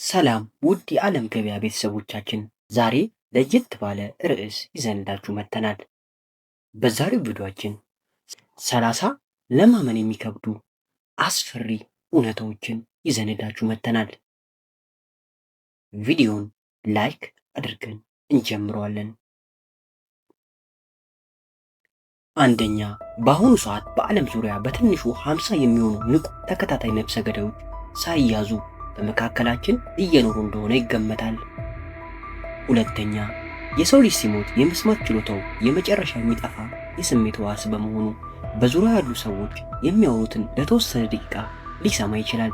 ሰላም ውድ የዓለም ገበያ ቤተሰቦቻችን፣ ዛሬ ለየት ባለ ርዕስ ይዘንላችሁ መጥተናል። በዛሬው ቪዲዮአችን 30 ለማመን የሚከብዱ አስፈሪ እውነታዎችን ይዘንላችሁ መጥተናል። ቪዲዮን ላይክ አድርገን እንጀምረዋለን። አንደኛ፣ በአሁኑ ሰዓት በዓለም ዙሪያ በትንሹ 50 የሚሆኑ ንቁ ተከታታይ ነፍሰ ገዳዮች ሳይያዙ በመካከላችን እየኖሩ እንደሆነ ይገመታል። ሁለተኛ፣ የሰው ልጅ ሲሞት የመስማት ችሎታው የመጨረሻ የሚጠፋ የስሜት ሕዋስ በመሆኑ በዙሪያ ያሉ ሰዎች የሚያወሩትን ለተወሰነ ደቂቃ ሊሰማ ይችላል።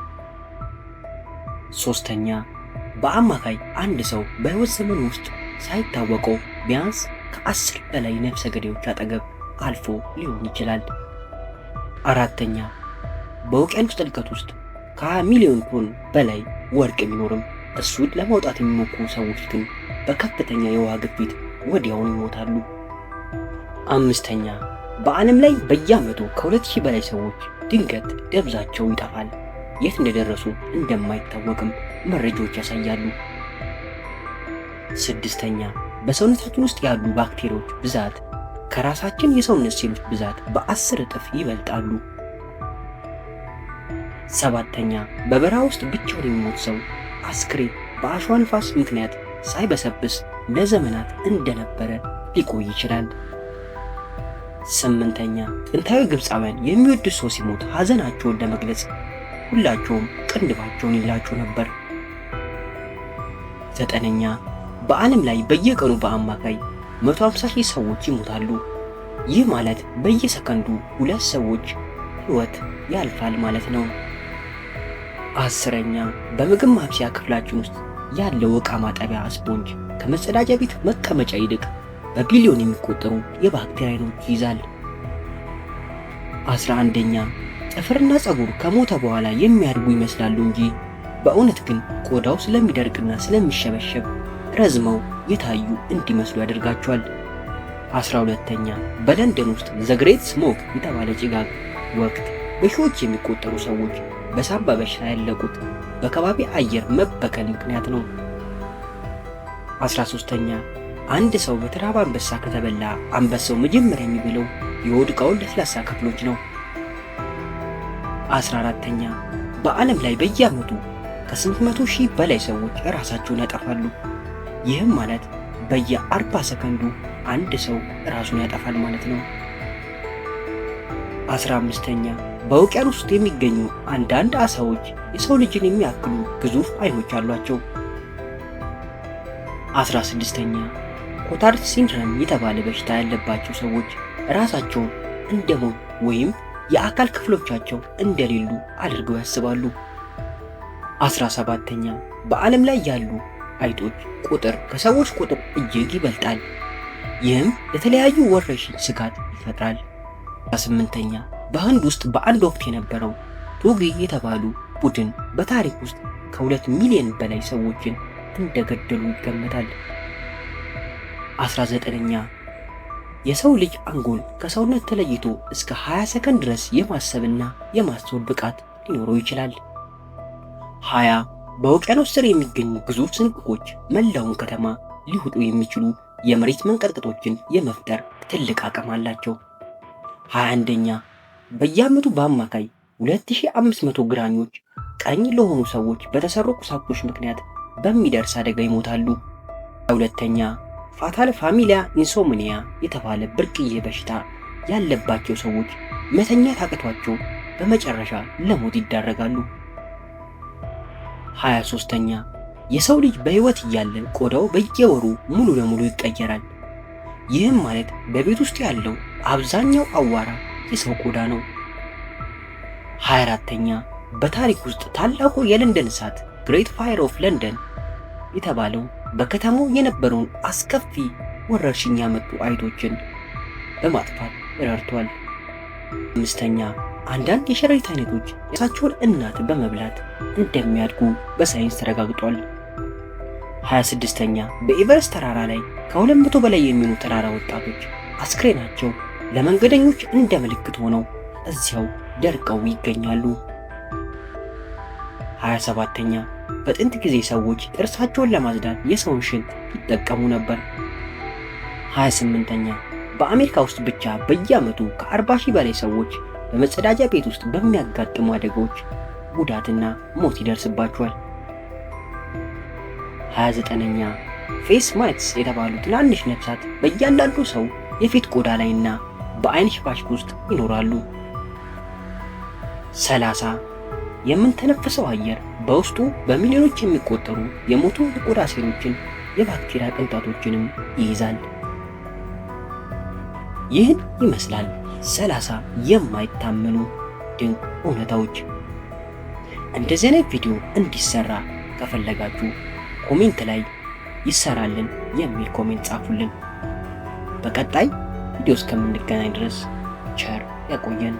ሶስተኛ፣ በአማካይ አንድ ሰው በሕይወት ዘመኑ ውስጥ ሳይታወቀው ቢያንስ ከ10 በላይ ነፍሰ ገዳዮች አጠገብ አልፎ ሊሆን ይችላል። አራተኛ፣ በውቅያኖስ ጥልቀት ውስጥ ከ20 ሚሊዮን ቶን በላይ ወርቅ ቢኖርም እሱን ለማውጣት የሚሞክሩ ሰዎች ግን በከፍተኛ የውሃ ግፊት ወዲያውኑ ይሞታሉ። አምስተኛ፣ በዓለም ላይ በየዓመቱ ከ2000 በላይ ሰዎች ድንገት ደብዛቸው ይጠፋል። የት እንደደረሱ እንደማይታወቅም መረጃዎች ያሳያሉ። ስድስተኛ፣ በሰውነታችን ውስጥ ያሉ ባክቴሪያዎች ብዛት ከራሳችን የሰውነት ሴሎች ብዛት በ10 እጥፍ ይበልጣሉ። ሰባተኛ፣ በበረሃ ውስጥ ብቻውን የሚሞት ሰው አስክሬን በአሸዋ ንፋስ ምክንያት ሳይበሰብስ ለዘመናት እንደነበረ ሊቆይ ይችላል። ስምንተኛ፣ ጥንታዊ ግብፃውያን የሚወዱት ሰው ሲሞት ሐዘናቸውን ለመግለጽ ሁላቸውም ቅንድባቸውን ይላጩ ነበር። ዘጠነኛ፣ በዓለም ላይ በየቀኑ በአማካይ 150,000 ሰዎች ይሞታሉ። ይህ ማለት በየሰከንዱ 2 ሰዎች ሕይወት ያልፋል ማለት ነው። አስረኛ፣ በምግብ ማብሰያ ክፍላችን ውስጥ ያለው ዕቃ ማጠቢያ ስፖንጅ ከመጸዳጃ ቤት መቀመጫ ይልቅ በቢሊዮን የሚቆጠሩ የባክቴሪያ አይነቶች ይይዛል። 11ኛ፣ ጥፍርና ፀጉር ከሞተ በኋላ የሚያድጉ ይመስላሉ እንጂ በእውነት ግን ቆዳው ስለሚደርቅና ስለሚሸበሸብ ረዝመው የታዩ እንዲመስሉ ያደርጋቸዋል። 12ኛ፣ በለንደን ውስጥ ዘግሬት ስሞክ የተባለ ጭጋግ ወቅት በሺዎች የሚቆጠሩ ሰዎች በሳምባ በሽታ ያለቁት በከባቢ አየር መበከል ምክንያት ነው። 13ኛ፣ አንድ ሰው በተራበ አንበሳ ከተበላ አንበሳው መጀመሪያ የሚበለው የሆድ ዕቃውን ለስላሳ ክፍሎች ነው። 14ኛ፣ በዓለም ላይ በየዓመቱ ከ800,000 በላይ ሰዎች ራሳቸውን ያጠፋሉ። ይህም ማለት በየ40 ሰከንዱ አንድ ሰው ራሱን ያጠፋል ማለት ነው። 15ኛ፣ በውቅያኖስ ውስጥ የሚገኙ አንዳንድ ዓሳዎች የሰው ልጅን የሚያክሉ ግዙፍ ዓይኖች አሏቸው። 16ኛ፣ ኮታርድ ሲንድረም የተባለ በሽታ ያለባቸው ሰዎች ራሳቸውን እንደሞት ወይም የአካል ክፍሎቻቸው እንደሌሉ አድርገው ያስባሉ። 17ኛ፣ በዓለም ላይ ያሉ አይጦች ቁጥር ከሰዎች ቁጥር እጅግ ይበልጣል። ይህም ለተለያዩ ወረርሽኝ ስጋት ይፈጥራል። 18ኛ፣ በህንድ ውስጥ በአንድ ወቅት የነበረው ቶጊ የተባሉ ቡድን በታሪክ ውስጥ ከ2 ሚሊዮን በላይ ሰዎችን እንደገደሉ ይገመታል። 19ኛ፣ የሰው ልጅ አንጎል ከሰውነት ተለይቶ እስከ 20 ሰከንድ ድረስ የማሰብና የማስተዋል ብቃት ሊኖረው ይችላል። 20 በውቅያኖስ ስር የሚገኙ ግዙፍ ስንጥቆች መላውን ከተማ ሊውጡ የሚችሉ የመሬት መንቀጥቀጦችን የመፍጠር ትልቅ አቅም አላቸው። 21ኛ፣ በየዓመቱ በአማካይ 2500 ግራኞች ቀኝ ለሆኑ ሰዎች በተሰሩ ቁሳቁሶች ምክንያት በሚደርስ አደጋ ይሞታሉ። 22ኛ፣ ፋታል ፋሚሊያ ኢንሶምኒያ የተባለ ብርቅዬ በሽታ ያለባቸው ሰዎች መተኛት አቅቷቸው በመጨረሻ ለሞት ይዳረጋሉ። 23ኛ፣ የሰው ልጅ በሕይወት እያለ ቆዳው በየወሩ ሙሉ ለሙሉ ይቀየራል። ይህም ማለት በቤት ውስጥ ያለው አብዛኛው አዋራ የሰው ቆዳ ነው። 24ኛ፣ በታሪክ ውስጥ ታላቁ የለንደን እሳት ግሬት ፋየር ኦፍ ለንደን የተባለው በከተማው የነበረውን አስከፊ ወረርሽኝ ያመጡ አይጦችን በማጥፋት ረድቷል። 5ኛ፣ አንዳንድ የሸረሪት አይነቶች የራሳቸውን እናት በመብላት እንደሚያድጉ በሳይንስ ተረጋግጧል። 26ኛ፣ በኤቨረስት ተራራ ላይ ከ200 በላይ የሚሆኑ ተራራ ወጣቶች አስክሬናቸው ለመንገደኞች እንደ ምልክት ሆነው እዚያው ደርቀው ይገኛሉ። 27ኛ በጥንት ጊዜ ሰዎች ጥርሳቸውን ለማጽዳት የሰውን ሽንት ይጠቀሙ ነበር። 28ኛ በአሜሪካ ውስጥ ብቻ በየዓመቱ ከ40,000 በላይ ሰዎች በመጸዳጃ ቤት ውስጥ በሚያጋጥሙ አደጋዎች ጉዳትና ሞት ይደርስባቸዋል። 29ኛ ፌስ ማይትስ የተባሉ ትናንሽ ነፍሳት በእያንዳንዱ ሰው የፊት ቆዳ ላይና በአይን ሽፋሽፍት ውስጥ ይኖራሉ። 30 የምንተነፍሰው አየር በውስጡ በሚሊዮኖች የሚቆጠሩ የሞቱ የቆዳ ሴሎችን የባክቴሪያ ቅንጣቶችንም ይይዛል። ይህን ይመስላል 30 የማይታመኑ ድንቅ እውነታዎች። እንደዚህ አይነት ቪዲዮ እንዲሰራ ከፈለጋችሁ ኮሜንት ላይ ይሰራልን የሚል ኮሜንት ጻፉልን። በቀጣይ ቪዲዮ እስከምንገናኝ ድረስ ቸር ያቆየን።